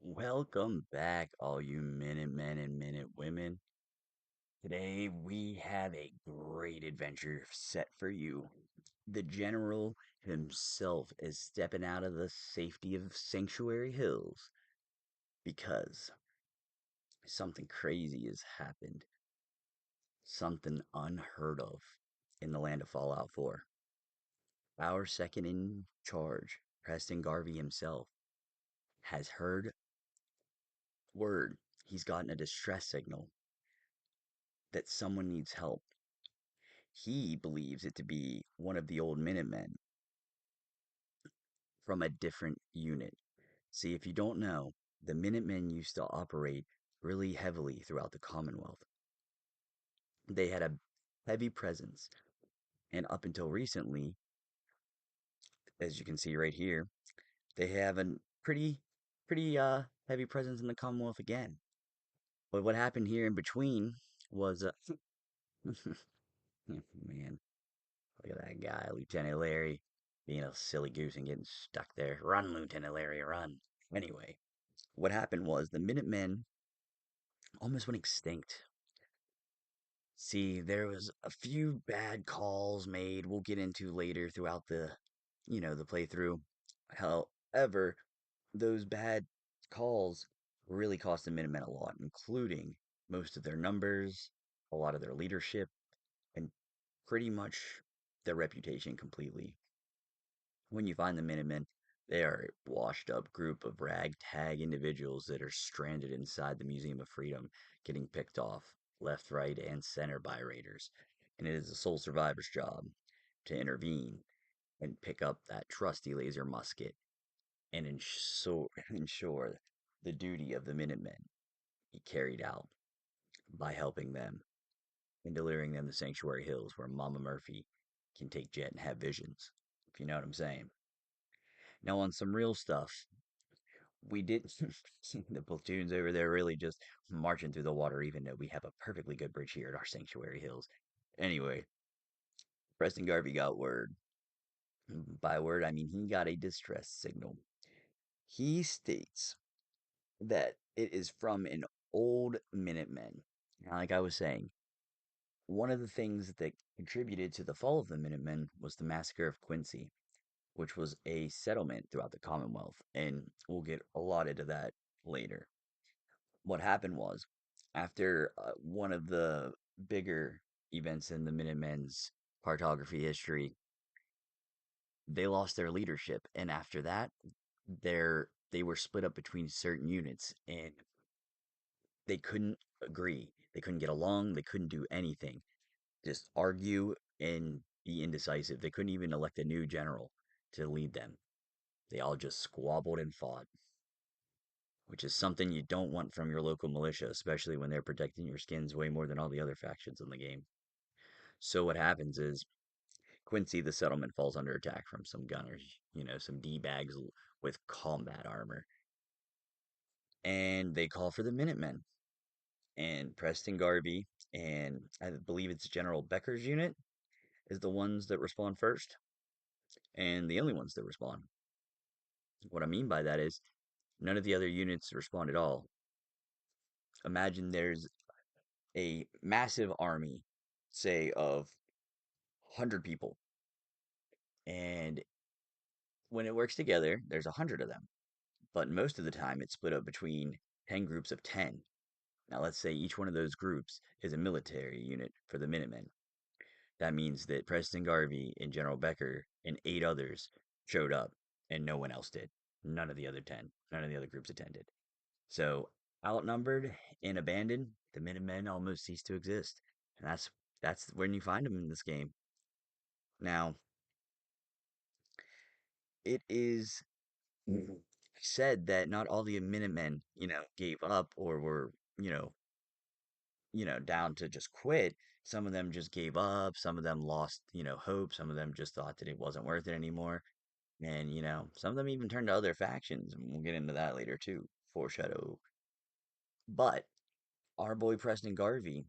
Welcome back, all you Minutemen and Minutewomen. Today we have a great adventure set for you. The General himself is stepping out of the safety of Sanctuary Hills because something crazy has happened. Something unheard of in the land of Fallout 4. Our second in charge, Preston Garvey himself, has heard word. He's gotten a distress signal that someone needs help. He believes it to be one of the old Minutemen from a different unit. See, if you don't know, the Minutemen used to operate really heavily throughout the Commonwealth. They had a heavy presence, and up until recently, as you can see right here, they have a pretty heavy presence in the Commonwealth again. But what happened here in between was, man, look at that guy, Lieutenant Larry, being a silly goose and getting stuck there. Run, Lieutenant Larry, run. Anyway, what happened was the Minutemen almost went extinct. See, there was a few bad calls made we'll get into later throughout the playthrough. However, those bad calls really cost the Minutemen a lot, including most of their numbers, a lot of their leadership, and pretty much their reputation completely. When you find the Minutemen, they are a washed up group of ragtag individuals that are stranded inside the Museum of Freedom, getting picked off left, right, and center by raiders. And it is the sole survivor's job to intervene and pick up that trusty laser musket and ensure the duty of the Minutemen be carried out by helping them and delivering them to Sanctuary Hills where Mama Murphy can take Jet and have visions, if you know what I'm saying. Now, on some real stuff, we did the platoons over there really just marching through the water, even though we have a perfectly good bridge here at our Sanctuary Hills. Anyway, Preston Garvey got word. By word, I mean he got a distress signal. He states that it is from an old Minuteman. Now, like I was saying, one of the things that contributed to the fall of the Minutemen was the massacre of Quincy, which was a settlement throughout the Commonwealth, and we'll get a lot into that later. What happened was, after one of the bigger events in the Minutemen's cartography history, they lost their leadership, and after that, they were split up between certain units, and they couldn't agree. They couldn't get along. They couldn't do anything. Just argue and be indecisive. They couldn't even elect a new general to lead them. They all just squabbled and fought, which is something you don't want from your local militia, especially when they're protecting your skins way more than all the other factions in the game. So what happens is Quincy, the settlement, falls under attack from some gunners, some D-bags with combat armor. And they call for the Minutemen. And Preston Garvey, and I believe it's General Becker's unit, is the ones that respond first, and the only ones that respond. What I mean by that is none of the other units respond at all. Imagine there's a massive army, say, of 100 people, and when it works together, there's 100 of them. But most of the time, it's split up between 10 groups of 10. Now, let's say each one of those groups is a military unit for the Minutemen. That means that Preston Garvey and General Becker and 8 others showed up, and no one else did. None of the other 10, none of the other groups attended. So, outnumbered and abandoned, the Minutemen almost cease to exist. And that's when you find them in this game. Now, it is said that not all the Minutemen, gave up or were, down to just quit. Some of them just gave up. Some of them lost, hope. Some of them just thought that it wasn't worth it anymore. And, some of them even turned to other factions. And we'll get into that later too. Foreshadow. But our boy Preston Garvey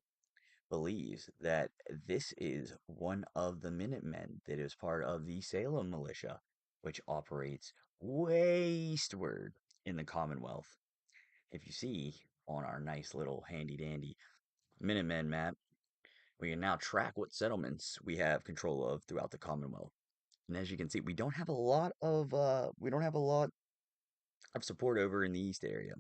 believes that this is one of the Minutemen that is part of the Salem militia, which operates way eastward in the Commonwealth. If you see on our nice little handy dandy Minutemen map, we can now track what settlements we have control of throughout the Commonwealth. And as you can see, we don't have a lot of support over in the east area.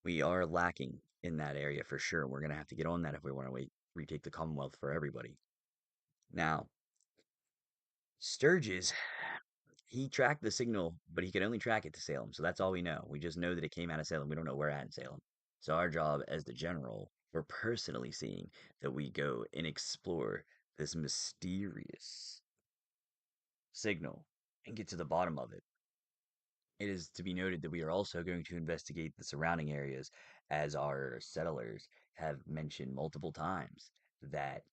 We are lacking in that area for sure. We're gonna have to get on that if we want to retake the Commonwealth for everybody. Now, Sturgis, he tracked the signal, but he could only track it to Salem. So that's all we know. We just know that it came out of Salem. We don't know where at in Salem. So our job as the general, we're personally seeing that we go and explore this mysterious signal and get to the bottom of it. It is to be noted that we are also going to investigate the surrounding areas, as our settlers have mentioned multiple times that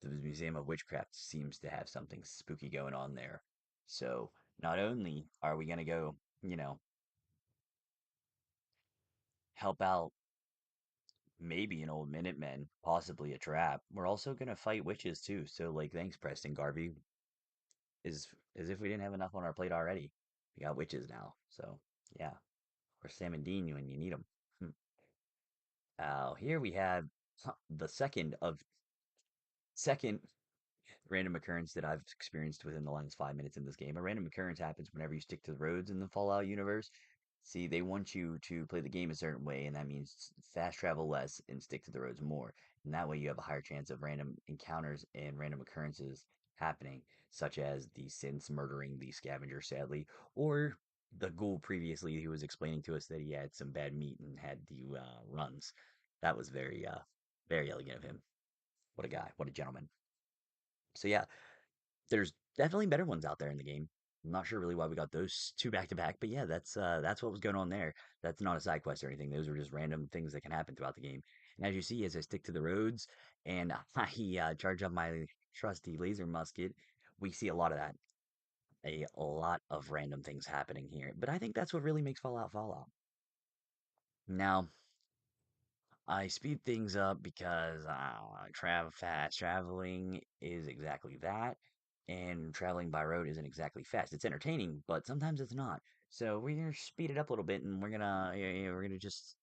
the Museum of Witchcraft seems to have something spooky going on there. So not only are we going to go, you know, help out maybe an old Minutemen, possibly a trap, we're also going to fight witches too. So, like, thanks, Preston Garvey. Is as if we didn't have enough on our plate already. We got witches now. So, yeah, or Sam and Dean when you need them. Here we have the second random occurrence that I've experienced within the last 5 minutes in this game. A random occurrence happens whenever you stick to the roads in the Fallout universe. See, they want you to play the game a certain way, and that means fast travel less and stick to the roads more. And that way you have a higher chance of random encounters and random occurrences happening, such as the synths murdering the scavenger, sadly, or the ghoul previously who was explaining to us that he had some bad meat and had the runs. That was very elegant of him. What a guy, what a gentleman. So yeah, there's definitely better ones out there in the game. I'm not sure really why we got those two back to back, but yeah, that's what was going on there. That's not a side quest or anything. Those are just random things that can happen throughout the game. And as you see, as I stick to the roads and I charge up my trusty laser musket, we see a lot of that. A lot of random things happening here. But I think that's what really makes Fallout Fallout. Now, I speed things up because fast traveling is exactly that, and traveling by road isn't exactly fast. It's entertaining, but sometimes it's not. So we're gonna speed it up a little bit, and we're gonna just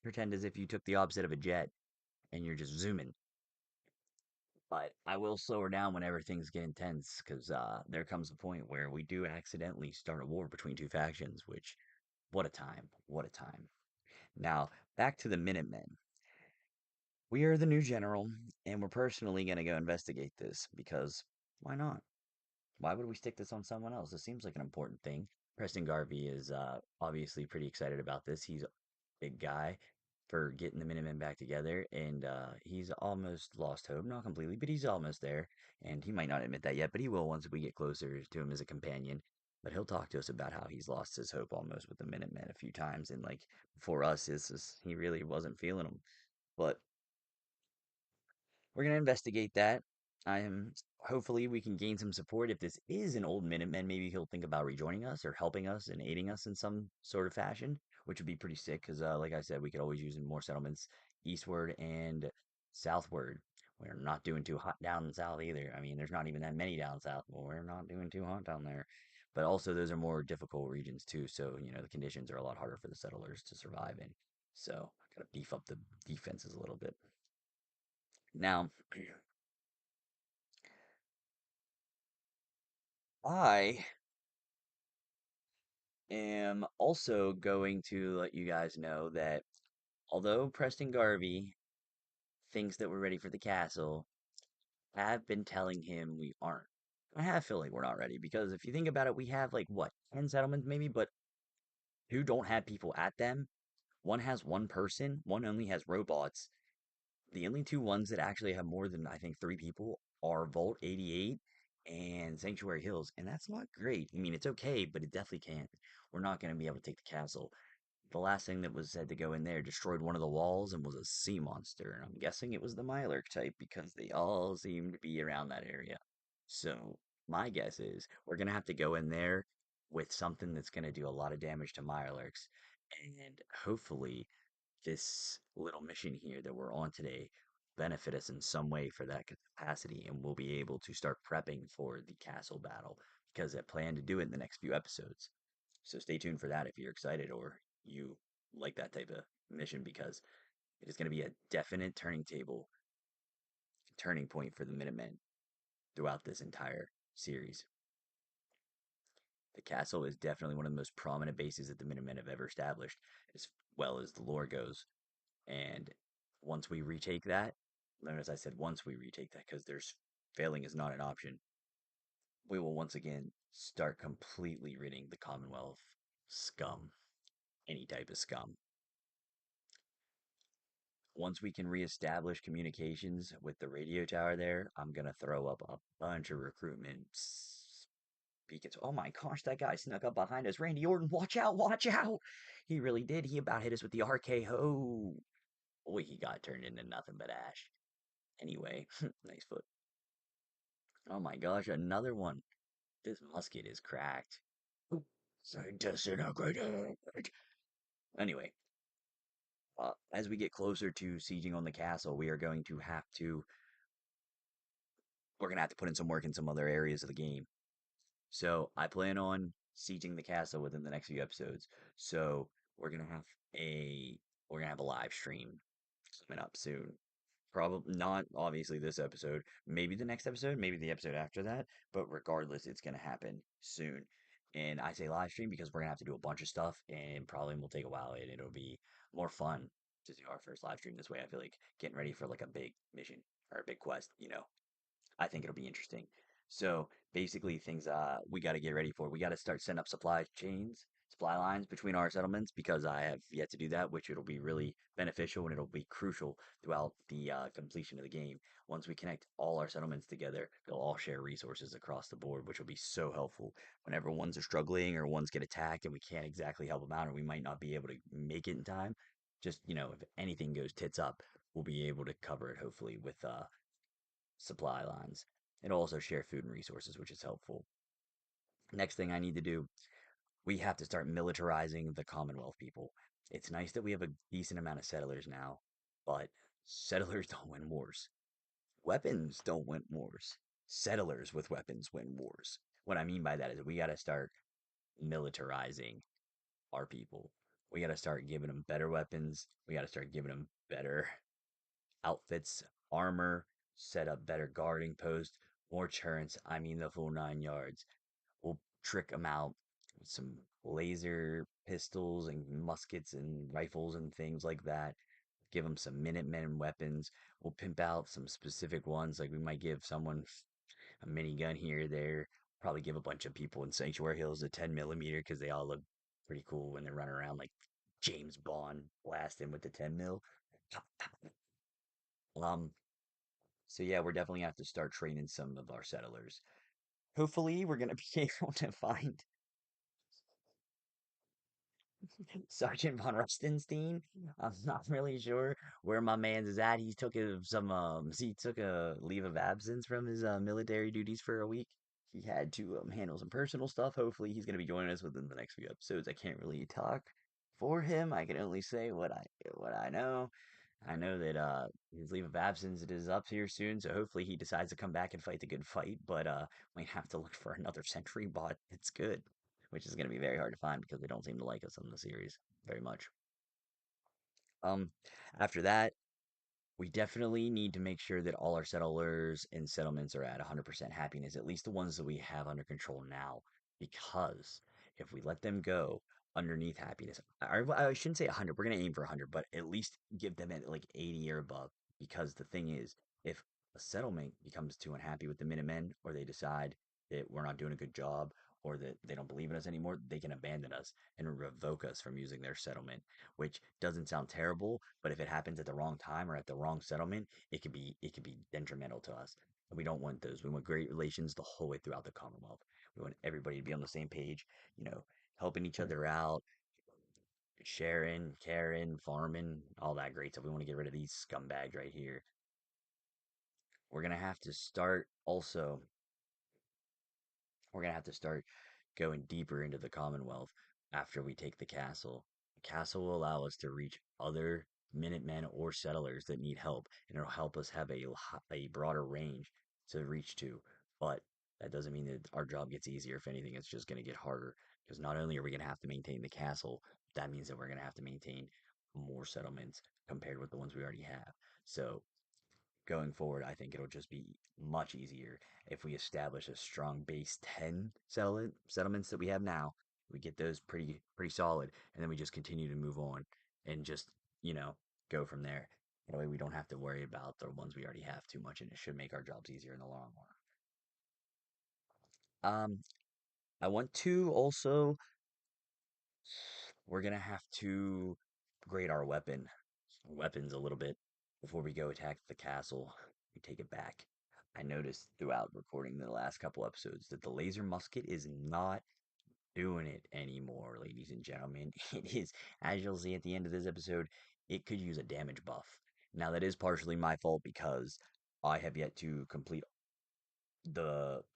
pretend as if you took the opposite of a jet and you're just zooming. But I will slow her down whenever things get intense, because there comes a point where we do accidentally start a war between two factions. Which, what a time! What a time! Now back to the Minutemen. We are the new general, and we're personally going to go investigate this because why not? Why would we stick this on someone else? This seems like an important thing. Preston Garvey is obviously pretty excited about this. He's a big guy for getting the Minutemen back together, and he's almost lost hope. Not completely, but he's almost there. And he might not admit that yet, but he will once we get closer to him as a companion. But he'll talk to us about how he's lost his hope almost with the Minutemen a few times, and like for us, he really wasn't feeling them. But we're going to investigate that. I am hopefully we can gain some support. If this is an old Minuteman, maybe he'll think about rejoining us or helping us and aiding us in some sort of fashion, which would be pretty sick because, like I said, we could always use more settlements eastward and southward. We're not doing too hot down south either. I mean, there's not even that many down south. Well, we're not doing too hot down there. But also, those are more difficult regions too. So, the conditions are a lot harder for the settlers to survive in. So, I got to beef up the defenses a little bit. Now, I am also going to let you guys know that although Preston Garvey thinks that we're ready for the castle, I have been telling him we aren't. I have a feeling we're not ready because if you think about it, we have like what, 10 settlements maybe, but who don't have people at them? One has one person, one only has robots. The only two ones that actually have more than I think three people are Vault 88 and Sanctuary Hills, and that's not great. I mean, it's okay, but it definitely can't. We're not going to be able to take the castle. The last thing that was said to go in there destroyed one of the walls and was a sea monster, and I'm guessing it was the Mirelurk type because they all seem to be around that area. So my guess is we're gonna have to go in there with something that's gonna do a lot of damage to Mirelurks, and hopefully this little mission here that we're on today benefit us in some way for that capacity, and we'll be able to start prepping for the castle battle because I plan to do it in the next few episodes. So stay tuned for that if you're excited or you like that type of mission because it is going to be a definite turning point for the Minutemen throughout this entire series. The castle is definitely one of the most prominent bases that the Minutemen have ever established, as well as the lore goes. And once we retake that, and as I said, once we retake that, because there's failing is not an option, we will once again start completely ridding the Commonwealth scum, any type of scum. Once we can reestablish communications with the radio tower there, I'm gonna throw up a bunch of recruitment beacons. Oh my gosh, that guy snuck up behind us. Randy Orton, watch out, watch out! He really did. He about hit us with the RKO. Boy, he got turned into nothing but ash. Anyway, nice foot. Oh my gosh, another one. This musket is cracked. Disintegrated. Anyway, as we get closer to sieging on the castle, we're gonna have to put in some work in some other areas of the game. So I plan on sieging the castle within the next few episodes. So we're gonna have a we're gonna have a live stream coming up soon. Probably not obviously this episode, maybe the next episode, maybe the episode after that, but regardless, it's gonna happen soon. And I say live stream because we're gonna have to do a bunch of stuff and probably will take a while and it'll be more fun to do our first live stream this way. I feel like getting ready for like a big mission or a big quest. I think it'll be interesting. So basically, things we got to get ready for. We got to start setting up supply lines between our settlements because I have yet to do that, which it'll be really beneficial and it'll be crucial throughout the completion of the game. Once we connect all our settlements together, they'll all share resources across the board, which will be so helpful whenever ones are struggling or ones get attacked and we can't exactly help them out or we might not be able to make it in time. Just if anything goes tits up, we'll be able to cover it hopefully with supply lines. It'll also share food and resources, which is helpful. Next thing I need to do, we have to start militarizing the Commonwealth people. It's nice that we have a decent amount of settlers now, but settlers don't win wars. Weapons don't win wars. Settlers with weapons win wars. What I mean by that is we got to start militarizing our people. We got to start giving them better weapons. We got to start giving them better outfits, armor, set up better guarding posts, more turrets. I mean, the full 9 yards. We'll trick them out with some laser pistols and muskets and rifles and things like that. Give them some Minutemen weapons. We'll pimp out some specific ones. Like we might give someone a minigun here or there. Probably give a bunch of people in Sanctuary Hills a 10 millimeter because they all look pretty cool when they're running around like James Bond blasting with the 10 mil. Um, So yeah, we're definitely gonna have to start training some of our settlers. Hopefully, we're gonna be able to find Sergeant von Rustenstein. I'm not really sure where my man's is at. He took a leave of absence from his military duties for a week. He had to handle some personal stuff. Hopefully, he's gonna be joining us within the next few episodes. I can't really talk for him. I can only say what I know. I know that his leave of absence it is up here soon, so hopefully he decides to come back and fight the good fight. But might have to look for another sentry bot that's good, which is going to be very hard to find because they don't seem to like us in the series very much. Um, After that, we definitely need to make sure that all our settlers and settlements are at 100% happiness, at least the ones that we have under control now. Because if we let them go underneath happiness, I shouldn't say 100, we're going to aim for 100, but at least give them at like 80 or above. Because the thing is, if a settlement becomes too unhappy with the Minutemen, or they decide that we're not doing a good job, or that they don't believe in us anymore, they can abandon us and revoke us from using their settlement, which doesn't sound terrible, but if it happens at the wrong time or at the wrong settlement, it could be detrimental to us. And we don't want those. We want great relations the whole way throughout the Commonwealth. We want everybody to be on the same page, you know, helping each other out, sharing, caring, farming, all that great stuff. We want to get rid of these scumbags right here. We're gonna have to start also. We're gonna have to start going deeper into the Commonwealth after we take the castle. The castle will allow us to reach other Minutemen or settlers that need help, and it'll help us have a broader range to reach to. But that doesn't mean that our job gets easier. If anything, it's just going to get harder because not only are we going to have to maintain the castle, that means that we're going to have to maintain more settlements compared with the ones we already have. So going forward, I think it'll just be much easier if we establish a strong base 10 settlements that we have now. We get those pretty solid, and then we just continue to move on and just, you know, go from there. That way we don't have to worry about the ones we already have too much, and it should make our jobs easier in the long run. I want to also, we're gonna have to upgrade our weapons a little bit before we go attack the castle. We take it back. I noticed throughout recording the last couple episodes that the laser musket is not doing it anymore, ladies and gentlemen. It is, as you'll see at the end of this episode, it could use a damage buff. Now, that is partially my fault because I have yet to complete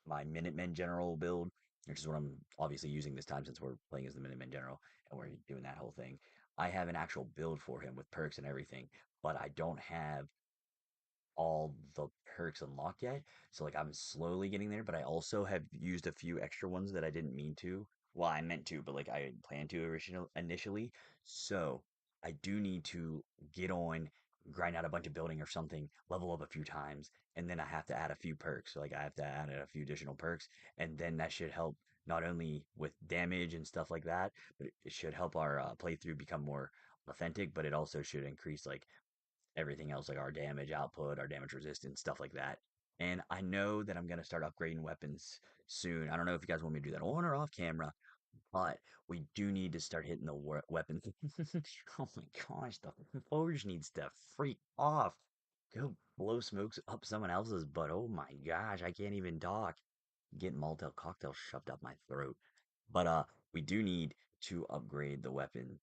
my Minutemen General build, which is what I'm obviously using this time since we're playing as the Minutemen General and we're doing that whole thing. I have an actual build for him with perks and everything, but I don't have all the perks unlocked yet. So like I'm slowly getting there, but I also have used a few extra ones that I didn't mean to. Well, I meant to, but like I didn't plan to initially. So I do need to get on, grind out a bunch of building or something, level up a few times, and then I have to add a few perks. So like I have to add a few additional perks, and then that should help not only with damage and stuff like that, but it should help our playthrough become more authentic, but it also should increase like everything else, like our damage output, our damage resistance, stuff like that. And I know that I'm going to start upgrading weapons soon. I don't know if you guys want me to do that on or off camera, but we do need to start hitting the weapons. Oh my gosh, the Forge needs to freak off. Go blow smokes up someone else's butt. Oh my gosh, I can't even talk. Getting Maltel cocktail shoved up my throat. But we do need to upgrade the weapon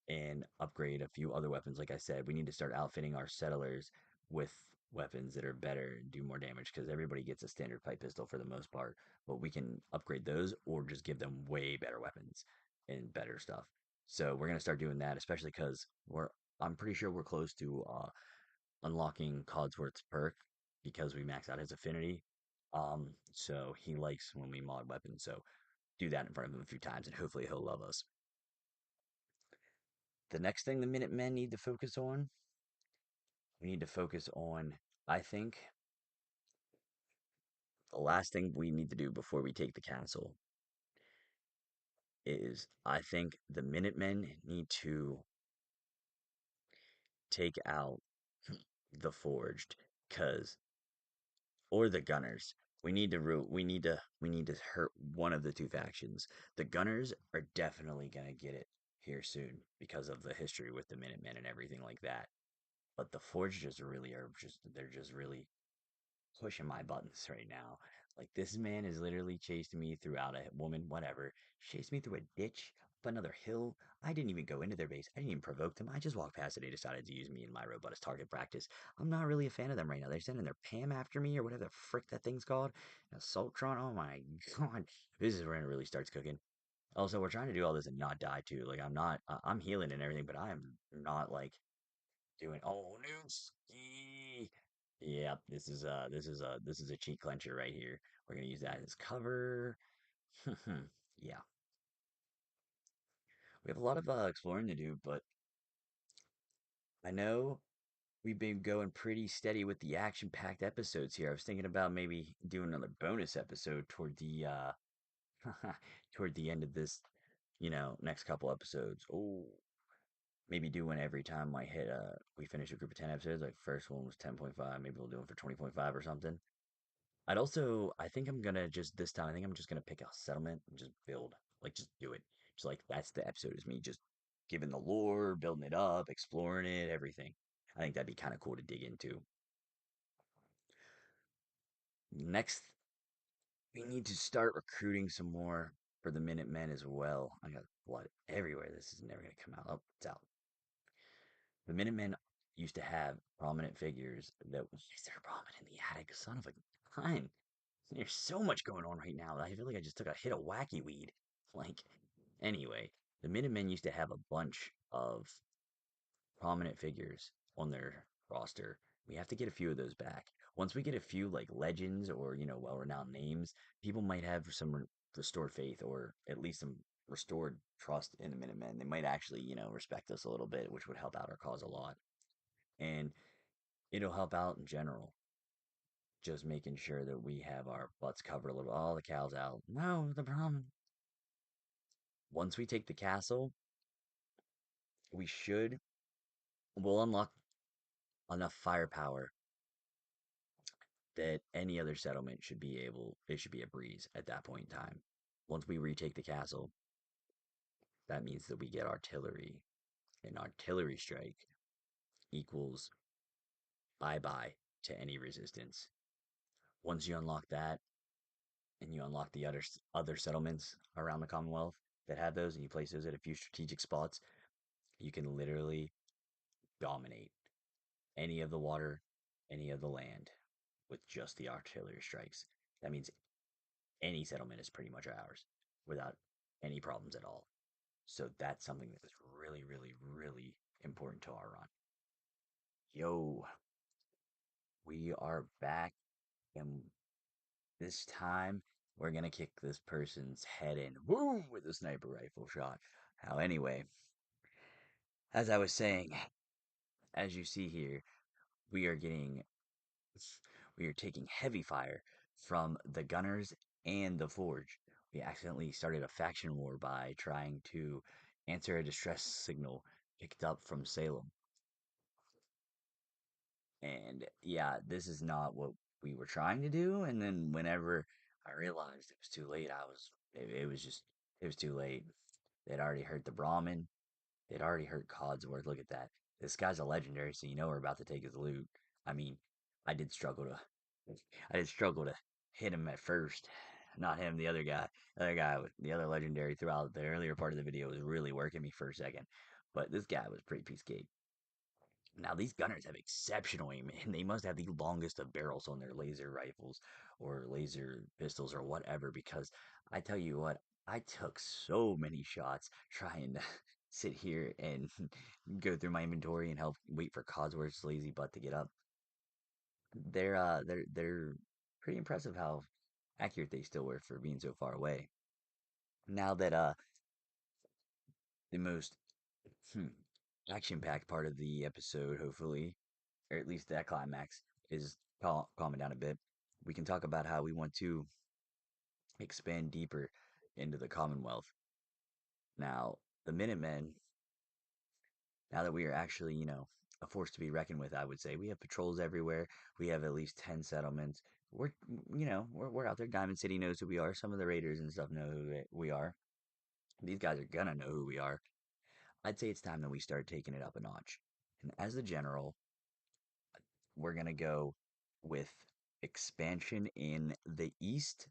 and upgrade a few other weapons. Like I said, we need to start outfitting our settlers with weapons that are better and do more damage because everybody gets a standard pipe pistol for the most part, but we can upgrade those or just give them way better weapons and better stuff. So we're gonna start doing that, especially because I'm pretty sure we're close to unlocking Codsworth's perk because we max out his affinity. So he likes when we mod weapons. So do that in front of him a few times and hopefully he'll love us. The next thing the Minutemen need to focus on, we need to focus on, I think, the last thing we need to do before we take the castle is I think the Minutemen need to take out the Forged, cause or the Gunners. We need to hurt one of the two factions. The Gunners are definitely gonna get it here soon because of the history with the Minutemen and everything like that. But the Forged just really are just they're just really pushing my buttons right now. Like this man has literally chased me throughout a woman, whatever, chased me through a ditch, up another hill. I didn't even go into their base. I didn't even provoke them. I just walked past it. They decided to use me in my robot as target practice. I'm not really a fan of them right now. They're sending their Pam after me or whatever the frick that thing's called. Assaultron. Oh my god. This is when it really starts cooking. Also, we're trying to do all this and not die too. Like I'm not. I'm healing and everything, but I am not like doing oh no ski. Yep, this is a cheat clencher right here. We're gonna use that as cover. Yeah, we have a lot of exploring to do, but I know we've been going pretty steady with the action-packed episodes here. I was thinking about maybe doing another bonus episode toward the toward the end of this, next couple episodes. Oh, maybe do one every time we finish a group of 10 episodes. Like first one was 10.5, maybe we'll do it for 20.5 or something. I think I'm gonna just this time, I think I'm just gonna pick a settlement and just build. Like, just do it. Just like that's the episode is me just giving the lore, building it up, exploring it, everything. I think that'd be kind of cool to dig into. Next, we need to start recruiting some more for the Minutemen as well. I got blood everywhere. This is never gonna come out. Oh, it's out. The Minutemen used to have prominent figures that why is there a prominent in the attic? Son of a gun. There's so much going on right now. I feel like I just took a hit of wacky weed. Like, anyway, the Minutemen used to have a bunch of prominent figures on their roster. We have to get a few of those back. Once we get a few like legends or, well-renowned names, people might have some restored faith or at least some restored trust in the Minutemen. They might actually, respect us a little bit, which would help out our cause a lot. And it'll help out in general, just making sure that we have our butts covered a little. All the cows out. No, the problem. Once we take the castle, we should, we'll unlock enough firepower that any other settlement should be able, it should be a breeze at that point in time. Once we retake the castle, that means that we get artillery. An artillery strike equals bye bye to any resistance. Once you unlock that, and you unlock the other settlements around the Commonwealth that have those, and you place those at a few strategic spots, you can literally dominate any of the water, any of the land with just the artillery strikes. That means any settlement is pretty much ours without any problems at all. So that's something that is really, really, really important to our run. Yo, we are back, and this time we're gonna kick this person's head in, boom, with a sniper rifle shot. Now, anyway, as I was saying, as you see here, we are getting, we are taking heavy fire from the gunners and the forge. We accidentally started a faction war by trying to answer a distress signal picked up from Salem. And yeah, this is not what we were trying to do. And then whenever I realized it was too late, it was just, it was too late. They'd already hurt the Brahmin. They'd already hurt Codsworth. Look at that. This guy's a legendary, so you know we're about to take his loot. I mean, I did struggle to, I did struggle to hit him at first. Not him, the other guy. The other guy, the other legendary throughout the earlier part of the video was really working me for a second. But this guy was pretty piece cake. Now, these gunners have exceptional aim, and they must have the longest of barrels on their laser rifles or laser pistols or whatever, because I tell you what, I took so many shots trying to sit here and go through my inventory and help wait for Codsworth's lazy butt to get up. They're pretty impressive how accurate they still were for being so far away. Now that the most hmm, action-packed part of the episode, hopefully, or at least that climax, is calming down a bit, we can talk about how we want to expand deeper into the Commonwealth. Now, the Minutemen, now that we are actually, a force to be reckoned with, I would say we have patrols everywhere. We have at least 10 settlements. We're out there. Diamond City knows who we are. Some of the raiders and stuff know who we are. These guys are gonna know who we are. I'd say it's time that we start taking it up a notch. And as the general, we're going to go with expansion in the east,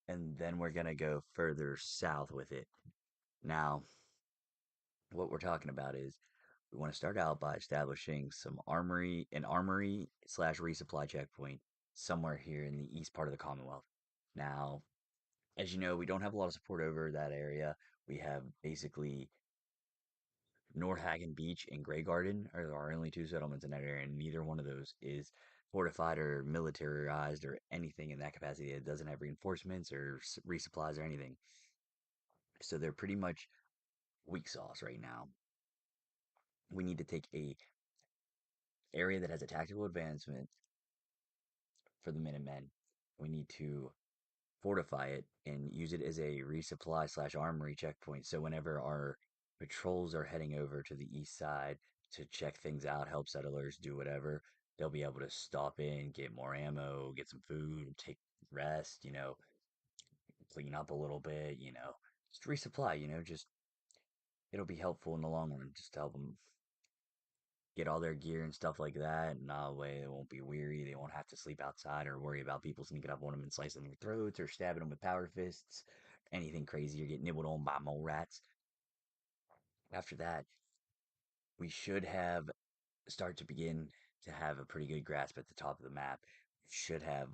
and then we're going to go further south with it. Now, what we're talking about is we want to start out by establishing an armory slash resupply checkpoint somewhere here in the east part of the Commonwealth. Now, as you know, we don't have a lot of support over that area. We have basically Northagen Beach and Grey Garden are our only two settlements in that area, and neither one of those is fortified or militarized or anything in that capacity. It doesn't have reinforcements or resupplies or anything. So they're pretty much weak sauce right now. We need to take a area that has a tactical advancement for the Minutemen. We need to fortify it and use it as a resupply slash armory checkpoint. So whenever our patrols are heading over to the east side to check things out, help settlers do whatever, they'll be able to stop in, get more ammo, get some food, take rest, clean up a little bit, just resupply, just it'll be helpful in the long run, just to help them get all their gear and stuff like that. And that way they won't be weary. They won't have to sleep outside or worry about people sneaking up on them and slicing their throats or stabbing them with power fists. Anything crazy or get nibbled on by mole rats. After that, we should have start to begin to have a pretty good grasp at the top of the map. We should have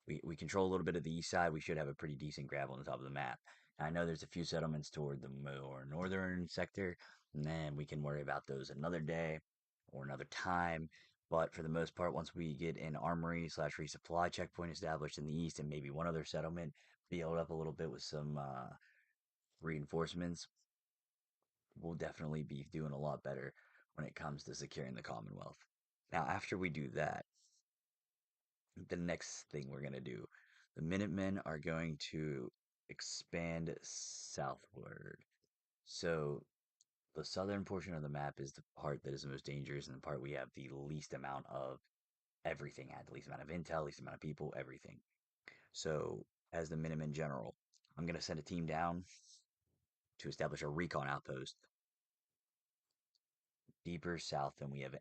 we control a little bit of the east side. We should have a pretty decent grab on the top of the map. Now, I know there's a few settlements toward the more northern sector And then we can worry about those another day or another time. But for the most part, once we get an armory slash resupply checkpoint established in the east and maybe one other settlement, build up a little bit with some reinforcements, we'll definitely be doing a lot better when it comes to securing the Commonwealth. Now, after we do that, the next thing we're going to do, the Minutemen are going to expand southward. So the southern portion of the map is the part that is the most dangerous and the part we have the least amount of everything at, the least amount of intel, least amount of people, everything. So, as the Minutemen general, I'm going to send a team down to establish a recon outpost deeper south than we have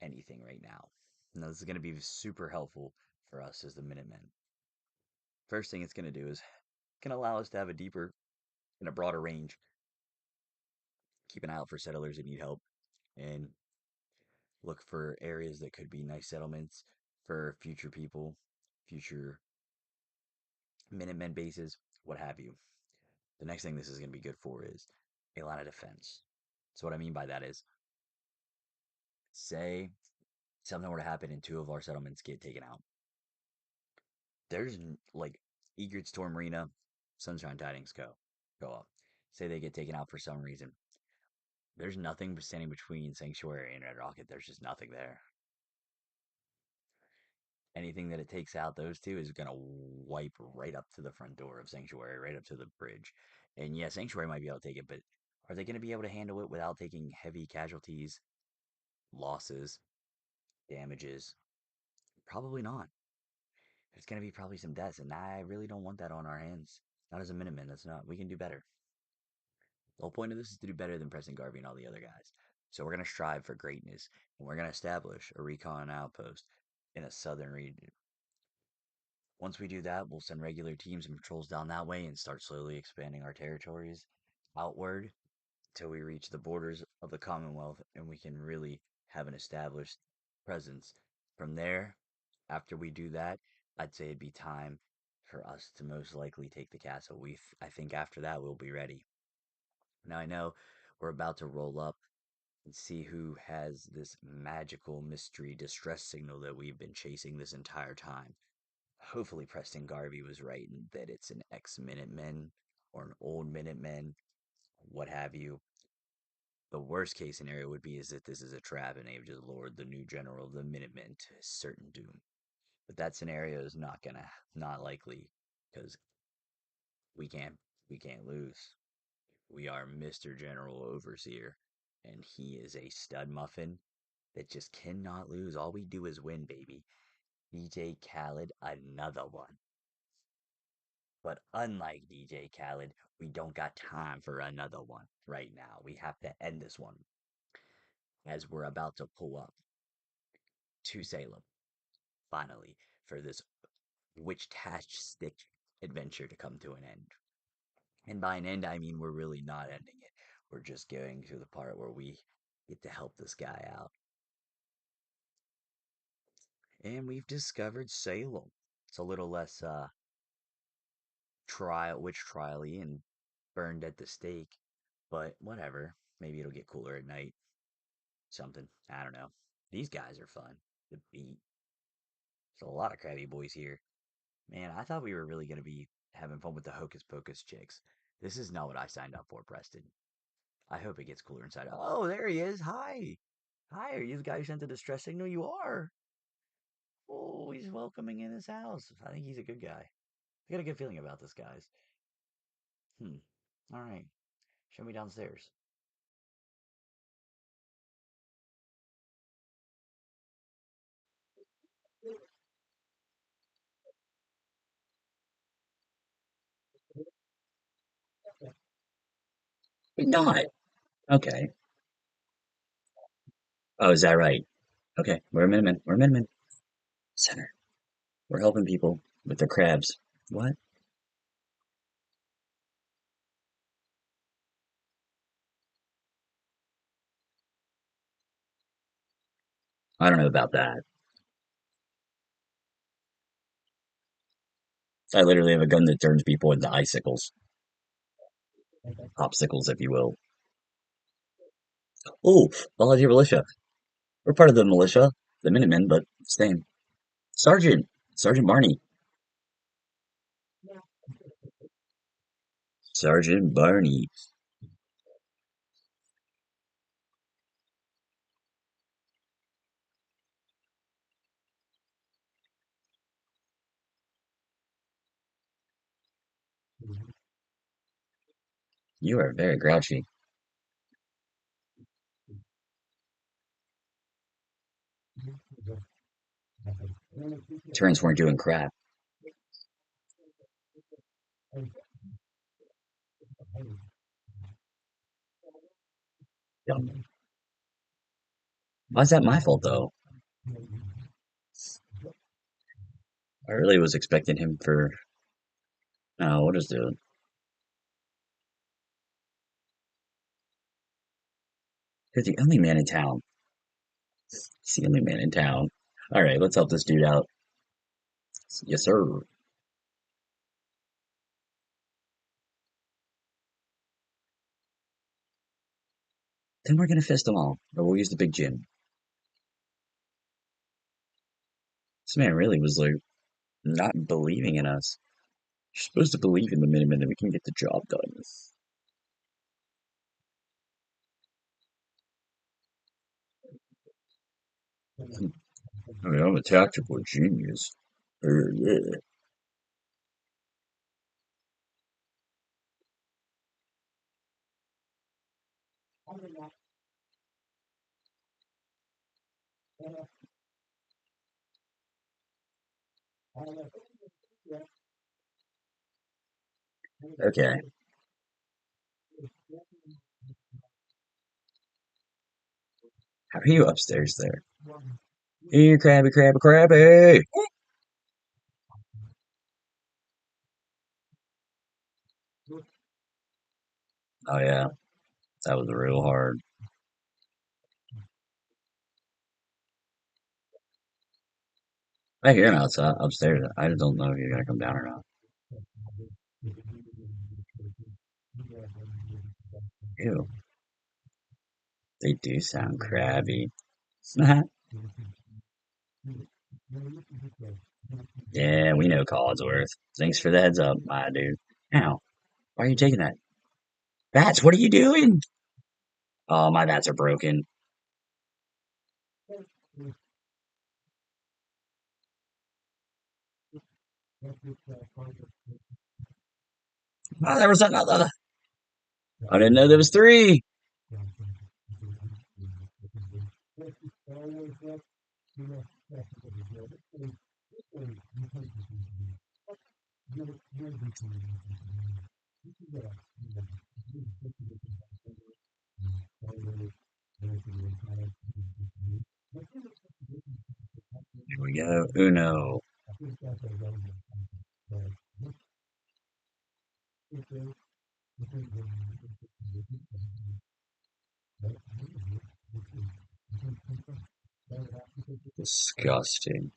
anything right now. Now, this is going to be super helpful for us as the Minutemen. First thing it's going to do is going to allow us to have a deeper and a broader range. Keep an eye out for settlers that need help and look for areas that could be nice settlements for future people, future Minutemen bases, what have you. The next thing this is going to be good for is a line of defense. So, what I mean by that is, say something were to happen and two of our settlements get taken out. There's like Egret Storm Marina, Sunshine Tidings go up. Say they get taken out for some reason. There's nothing standing between Sanctuary and Red Rocket. There's just nothing there. Anything that it takes out those two is going to wipe right up to the front door of Sanctuary, right up to the bridge. And yeah, Sanctuary might be able to take it, but are they going to be able to handle it without taking heavy casualties, losses, damages? Probably not. There's going to be probably some deaths, and I really don't want that on our hands. Not as a Minuteman. That's not. We can do better. The whole point of this is to do better than Preston Garvey and all the other guys. So we're going to strive for greatness, and we're going to establish a recon outpost in a southern region. Once we do that, we'll send regular teams and patrols down that way and start slowly expanding our territories outward till we reach the borders of the Commonwealth and we can really have an established presence. From there, after we do that, I'd say it'd be time for us to most likely take the castle. I think after that we'll be ready. Now I know we're about to roll up and see who has this magical mystery distress signal that we've been chasing this entire time. Hopefully Preston Garvey was right in that it's an ex-Minuteman or an old Minuteman, what have you. The worst case scenario would be is that this is a trap and they've just lured the new general of the Minutemen to certain doom. But that scenario is not likely because we can't we can't lose. We are Mr. General Overseer, and he is a stud muffin that just cannot lose. All we do is win, baby. DJ Khaled, another one. But unlike DJ Khaled, we don't got time for another one right now. We have to end this one as we're about to pull up to Salem, finally, for this witch tash stick adventure to come to an end. And by an end, I mean we're really not ending it. We're just going to the part where we get to help this guy out. And we've discovered Salem. It's a little less witch trial-y and burned at the stake, but whatever. Maybe it'll get cooler at night. Something. I don't know. These guys are fun. The beat. There's a lot of crabby boys here. Man, I thought we were really gonna be having fun with the hocus pocus chicks. This is not what I signed up for, Preston. I hope it gets cooler inside. Oh, there he is. Hi. Hi, are you the guy who sent the distress signal? You are. Oh, he's welcoming in his house. I think he's a good guy. I got a good feeling about this, guys. Hmm. All right. Show me downstairs. Not. Okay. Oh, is that right? Okay. We're a Minutemen. We're a Minutemen. Center. We're helping people with their crabs. What? I don't know about that. I literally have a gun that turns people into icicles. Popsicles, if you will. Oh, volunteer militia. We're part of the militia, the Minutemen, but same. Sergeant, Sergeant Barney. Sergeant Barney. You are very grouchy. Turns weren't doing crap. Dumb. Why's that my fault, though? I really was expecting him for. Oh, what is doing? You're the only man in town. He's the only man in town. All right, let's help this dude out. Yes, sir. Then we're gonna fist them all, or we'll use the big gym. This man really was like not believing in us. You're supposed to believe in the Minutemen and we can get the job done. I mean, I'm a tactical genius. Yeah. Okay. How are you upstairs there? Here, crabby, crabby, crabby. Oh yeah, that was real hard. I hear him outside upstairs. I just don't know if you're gonna come down or not. Ew, they do sound crabby. Yeah, we know Codsworth. Thanks for the heads up, my dude. Ow, why are you taking that? Bats, what are you doing? Oh, my bats are broken. Oh, there was another. I didn't know there was three. Here we go. Uno. Disgusting.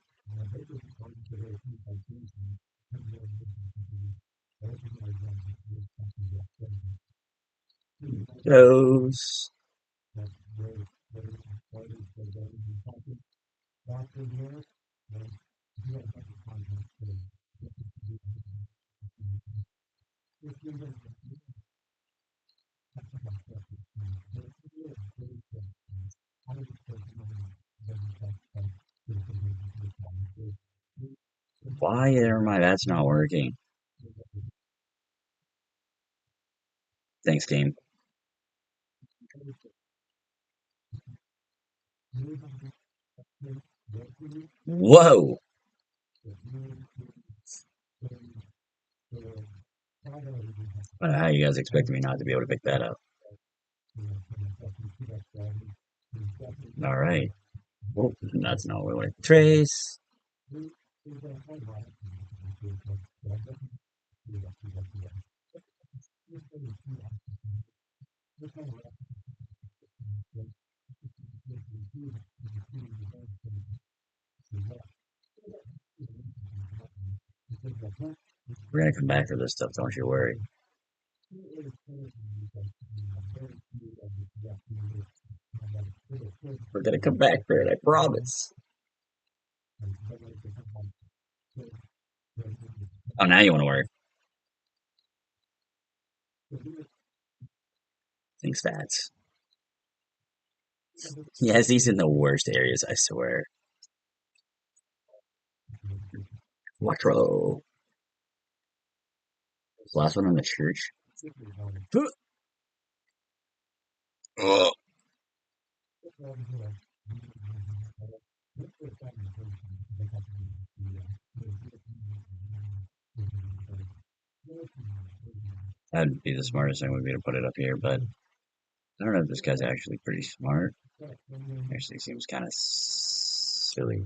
Those. Why are my bats not working? Thanks, game. Whoa! How you guys expect me not to be able to pick that up? All right. Well, that's not what we want. Trace. We're gonna come back for this stuff. Don't you worry. gonna come back for it, I promise. Oh, now you want to work. Thanks, Fats. He has these in the worst areas, I swear. Quattro. Last one on the church. Ugh. That'd be the smartest thing would be to put it up here, but I don't know if this guy's actually pretty smart. Actually seems kind of silly.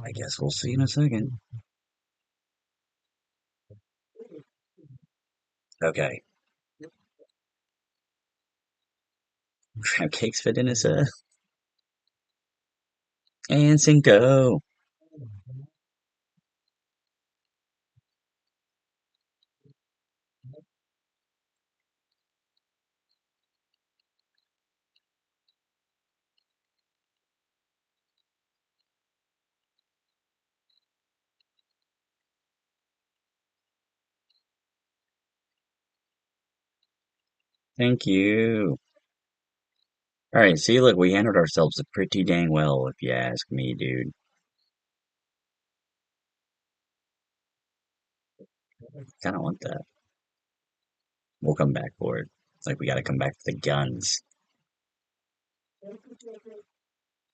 I guess we'll see in a second. Okay. Crab cakes fit in his and Cinco. Thank you. Alright, see, look, we handled ourselves pretty dang well, if you ask me, dude. Kinda want that. We'll come back for it. It's like we gotta come back for the guns.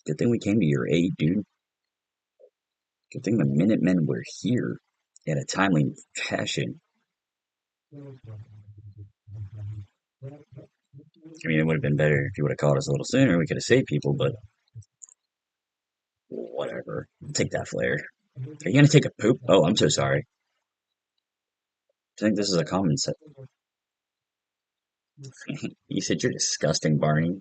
Good thing we came to your aid, dude. Good thing the Minutemen were here in a timely fashion. I mean, it would have been better if you would have called us a little sooner. We could have saved people, but whatever. Take that flare. Are you gonna take a poop? Oh, I'm so sorry. I think this is a common set. You said you're disgusting, Barney.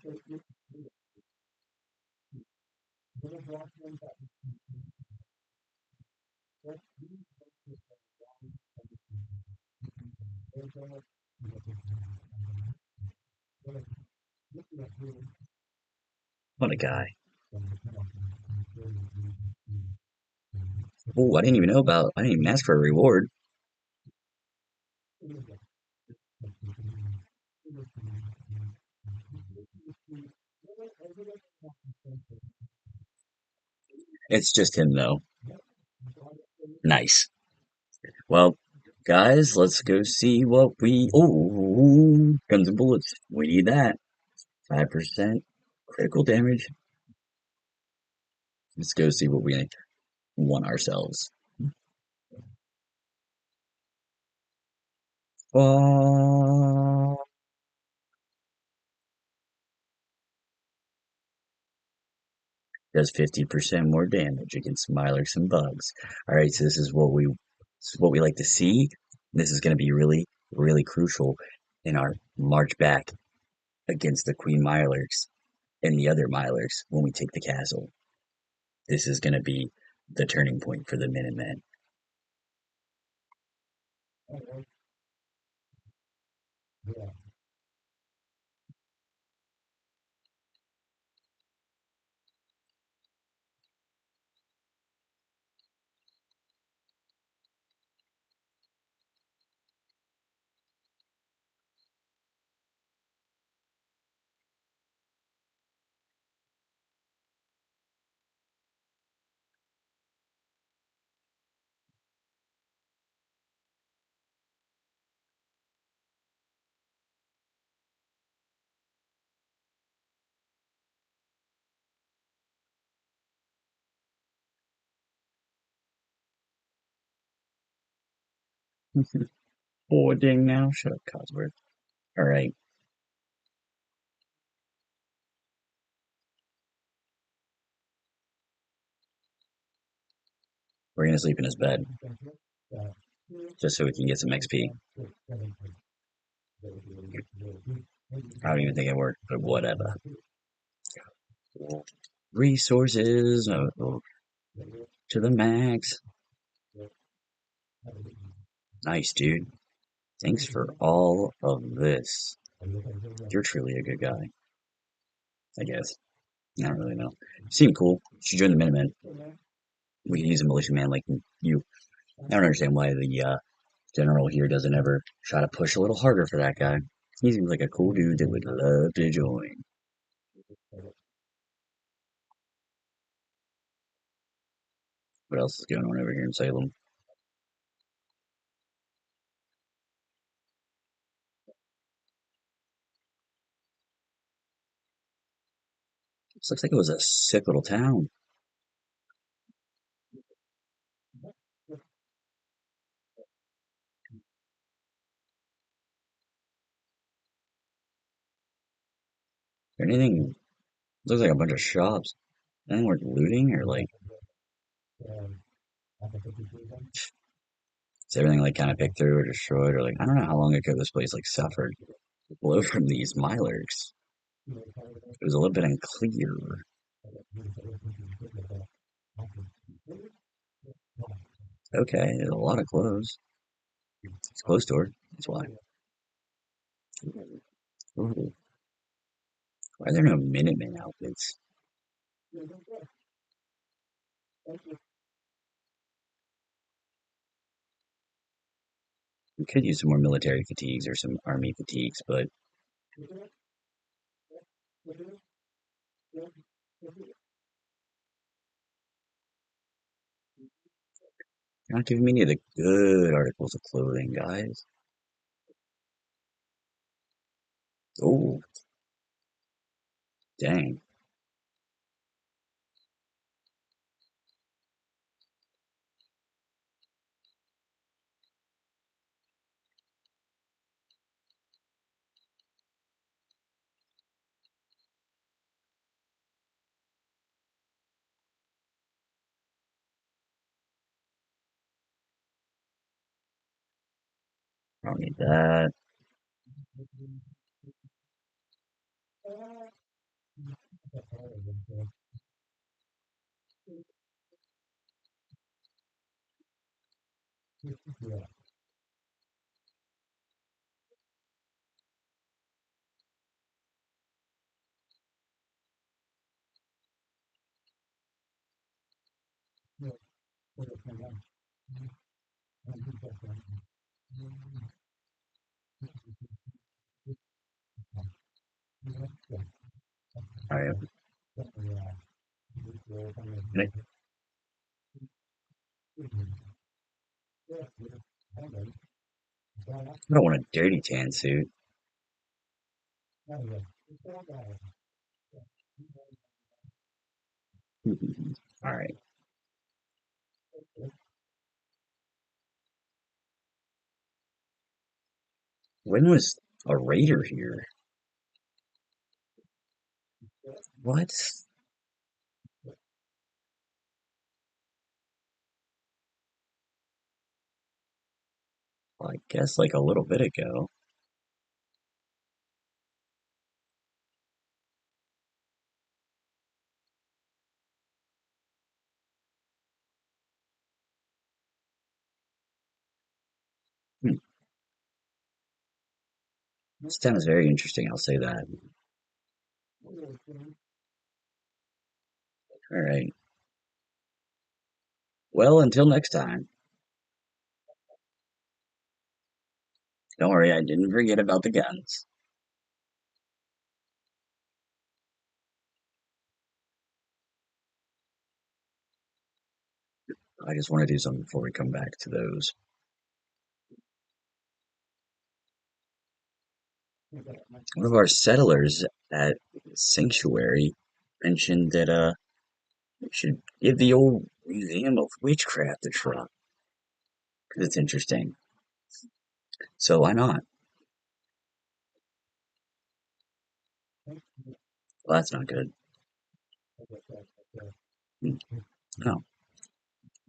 What a guy. Oh, I didn't even know about. I didn't even ask for a reward. It's just him, though. Nice. Well, guys, let's go see what we. Oh, guns and bullets. We need that. 5% critical damage. Let's go see what we want ourselves. Oh, does 50% more damage against Mirelurks and bugs. All right, so this is what we like to see. This is going to be really, really crucial in our march back against the Queen Mirelurks and the other Mirelurks when we take the castle. This is going to be the turning point for the Minutemen. Boarding now. Shut up, Cosworth. All right. We're going to sleep in his bed just so we can get some XP. I don't even think it worked, but whatever. Resources to the max. Nice, dude. Thanks for all of this. You're truly a good guy, I guess. I don't really know. You seem cool. You should join the Minutemen. We can use a militiaman like you. I don't understand why the general here doesn't ever try to push a little harder for that guy. He seems like a cool dude that would love to join. What else is going on over here in Salem? This looks like it was a sick little town. Anything? Looks like a bunch of shops. Anything worth looting or like is everything like kind of picked through or destroyed or like I don't know how long ago this place like suffered blow from these Mirelurks. It was a little bit unclear. Okay, there's a lot of clothes. It's a clothes store. That's why. Ooh, why are there no Minutemen outfits? We could use some more military fatigues or some army fatigues, but you're not giving me any of the good articles of clothing, guys. Oh, dang. I don't need that. All right. I don't want a dirty tan suit. All right. When was a raider here? What? Well, I guess like a little bit ago. Hmm. This town is very interesting, I'll say that. All right. Well, until next time. Don't worry, I didn't forget about the guns. I just want to do something before we come back to those. One of our settlers at Sanctuary mentioned that we should give the old Museum of Witchcraft a try because it's interesting. So why not? Well, that's not good. Hmm. No,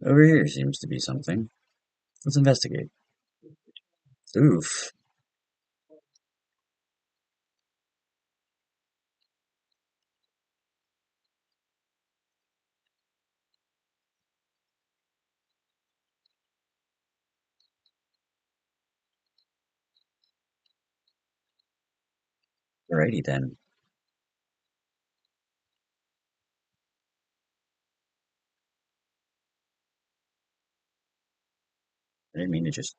over here seems to be something. Let's investigate. Oof. Alrighty then. I didn't mean to just.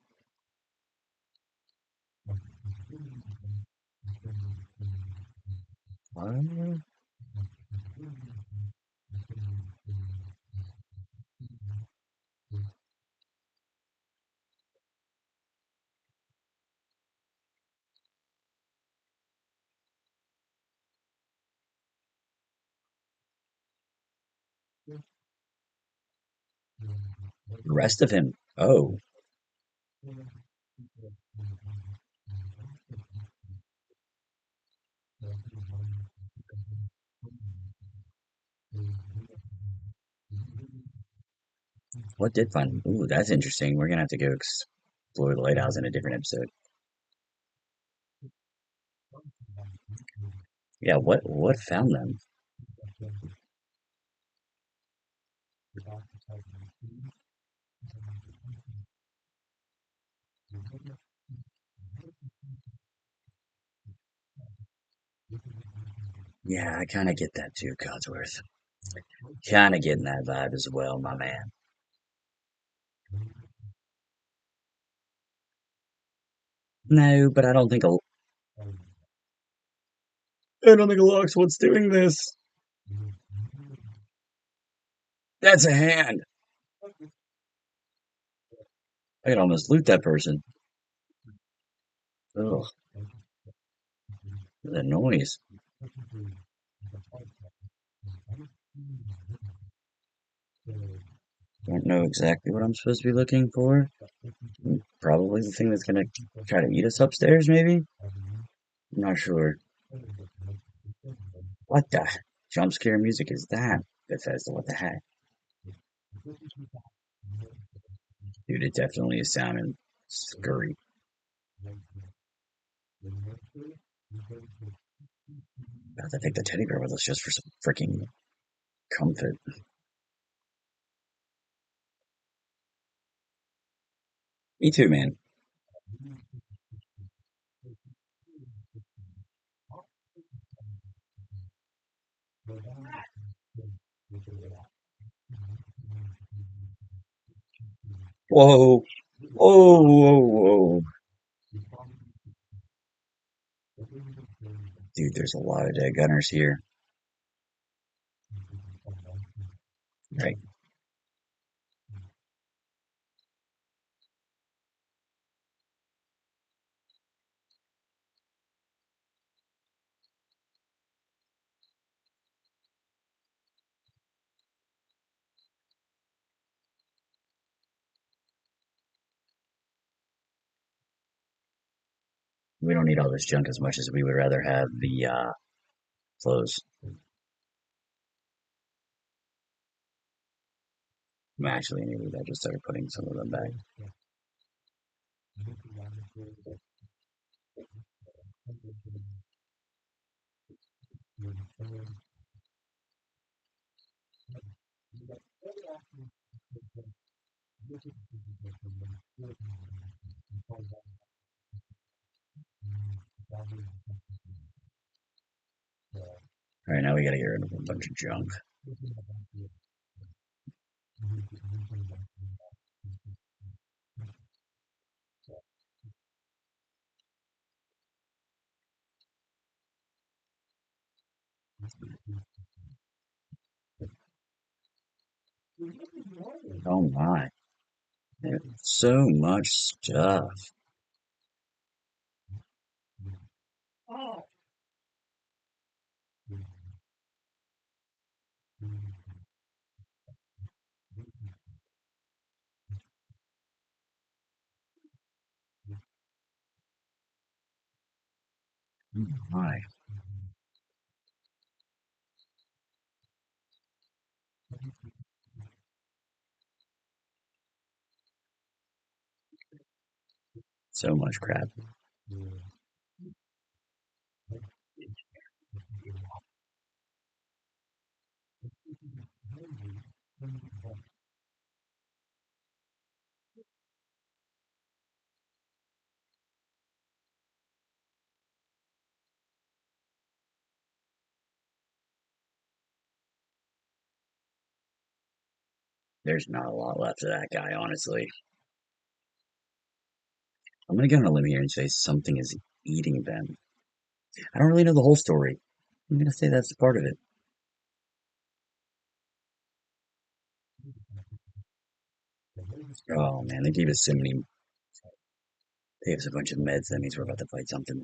What? The rest of him. Oh, what did find? Ooh, that's interesting. We're gonna have to go explore the lighthouse in a different episode. Yeah, what found them? Yeah, I kind of get that too, Codsworth. Kind of getting that vibe as well, my man. No, but I don't think a Lox what's doing this. That's a hand. I could almost loot that person. Ugh, the noise. Don't know exactly what I'm supposed to be looking for. Probably the thing that's gonna try to eat us upstairs, maybe? I'm not sure. What the jump scare music is that? Bethesda, what the heck? Dude, it definitely is sounding scurry. About to take the teddy bear with us just for some freaking comfort. Me too, man. Whoa. Whoa, whoa, whoa. Dude, there's a lot of dead gunners here. Right. We don't need all this junk as much as we would rather have the clothes. Actually, maybe I just started putting some of them back. All right, now we gotta get rid of a bunch of junk. Oh my. There's so much stuff. Oh my. So much crap. There's not a lot left of that guy, honestly. I'm gonna go on a limb here and say something is eating them. I don't really know the whole story. I'm gonna say that's part of it. Oh man, they gave us so many. They gave us a bunch of meds. That means we're about to fight something.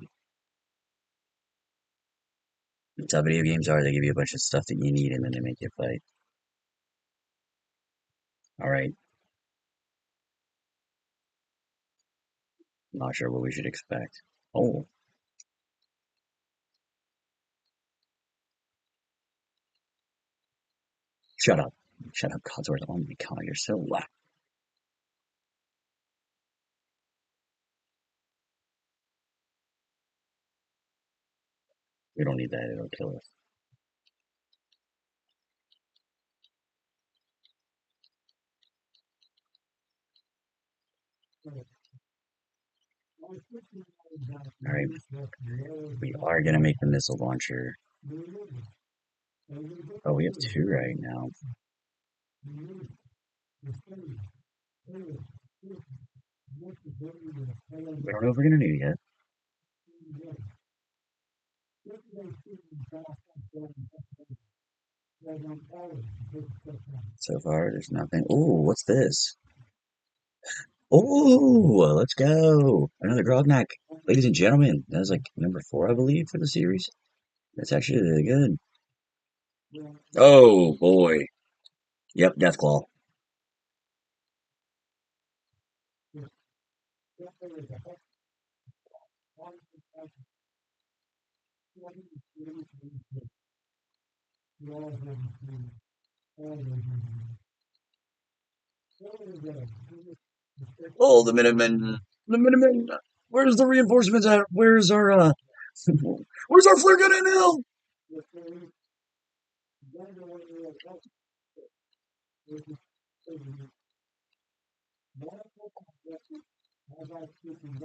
That's how video games are. They give you a bunch of stuff that you need, and then they make you fight. All right, not sure what we should expect. Oh, shut up, shut up, Codsworth. Oh my god, you're so loud. We don't need that. It'll kill us. All right, we are gonna make the missile launcher. Oh, we have two right now. We don't know if we're gonna need it yet. So far, there's nothing. Oh, what's this? Oh, let's go. Another Grognak. Ladies and gentlemen, that was like number 4, I believe, for the series. That's actually really good. Oh, boy. Yep, Deathclaw. Oh, the Minutemen. The Minutemen. Where's the reinforcements at? Where's our, where's our flare gun in hell?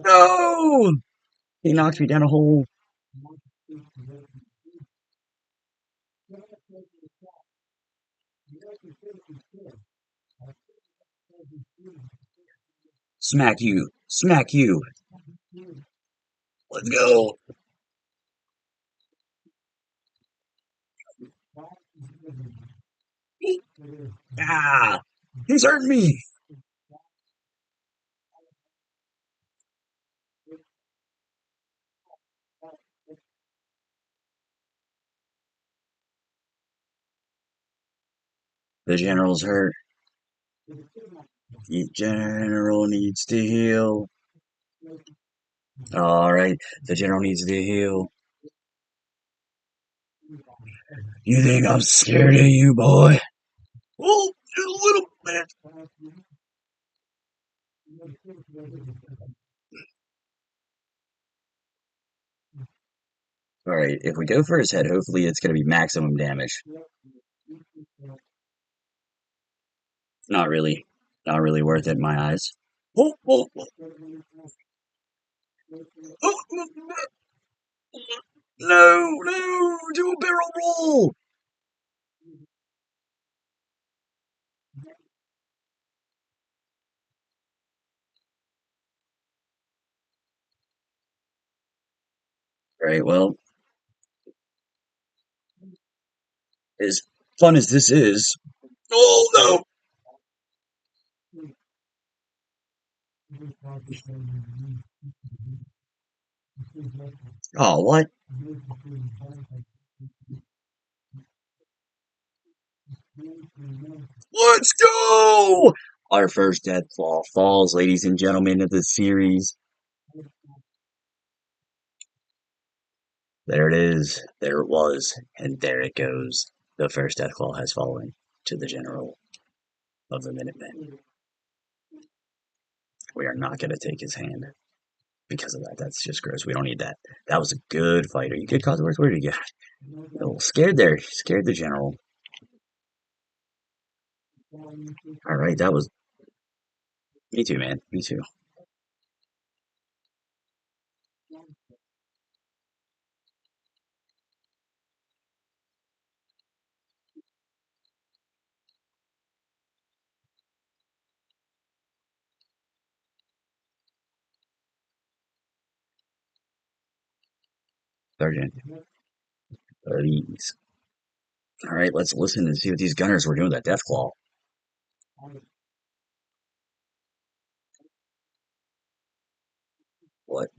No! He knocked me down a hole. Smack you. Smack you. Let's go. Ah! He's hurting me. The general's hurt. The general needs to heal. Alright, the general needs to heal. You think I'm scared of you, boy? Oh, just a little bit. Alright, if we go for his head, hopefully it's going to be maximum damage. Not really. Not really worth it in my eyes. Oh, oh, oh, oh, no, no, do a barrel roll. Right, well, as fun as this is. Oh, no. Oh, what? Let's go! Our first Deathclaw falls, ladies and gentlemen, of the series. There it is. There it was. And there it goes. The first Deathclaw has fallen to the general of the Minutemen. We are not going to take his hand because of that. That's just gross. We don't need that. That was a good fight. Are you good, Cosworth? Where did you get? A little scared there. Scared the general. All right, that was. Me too, man. Me too. Sergeant, please. All right, let's listen and see what these gunners were doing with that Deathclaw. What?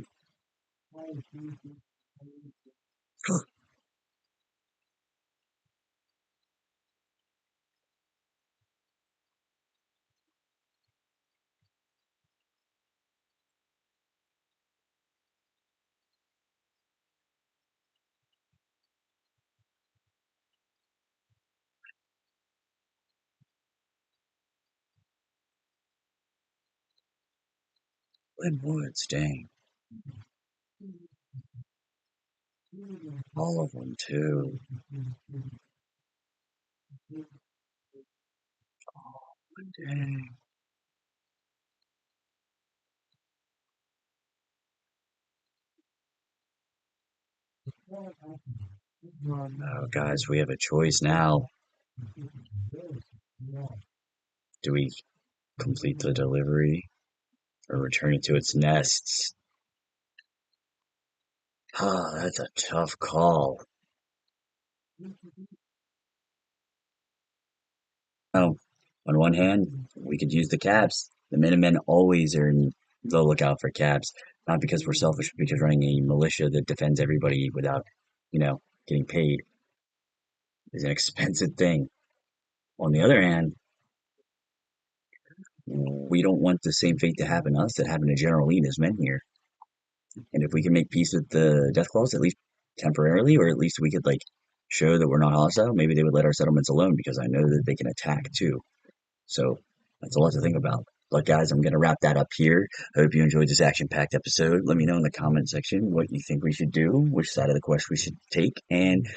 Woods, dang. All of them, too. Dang. Oh, guys, we have a choice now. Do we complete the delivery or return it to its nests? Ah, that's a tough call. Oh, on one hand, we could use the cabs. The Minutemen always are in the lookout for cabs, not because we're selfish, but because running a militia that defends everybody without, getting paid is an expensive thing. On the other hand, we don't want the same fate to happen to us that happened to General Lee and his men here. And if we can make peace with the Deathclaws, at least temporarily, or at least we could show that we're not hostile, maybe they would let our settlements alone because I know that they can attack too. So that's a lot to think about. But guys, I'm gonna wrap that up here. I hope you enjoyed this action-packed episode. Let me know in the comment section what you think we should do, which side of the quest we should take, and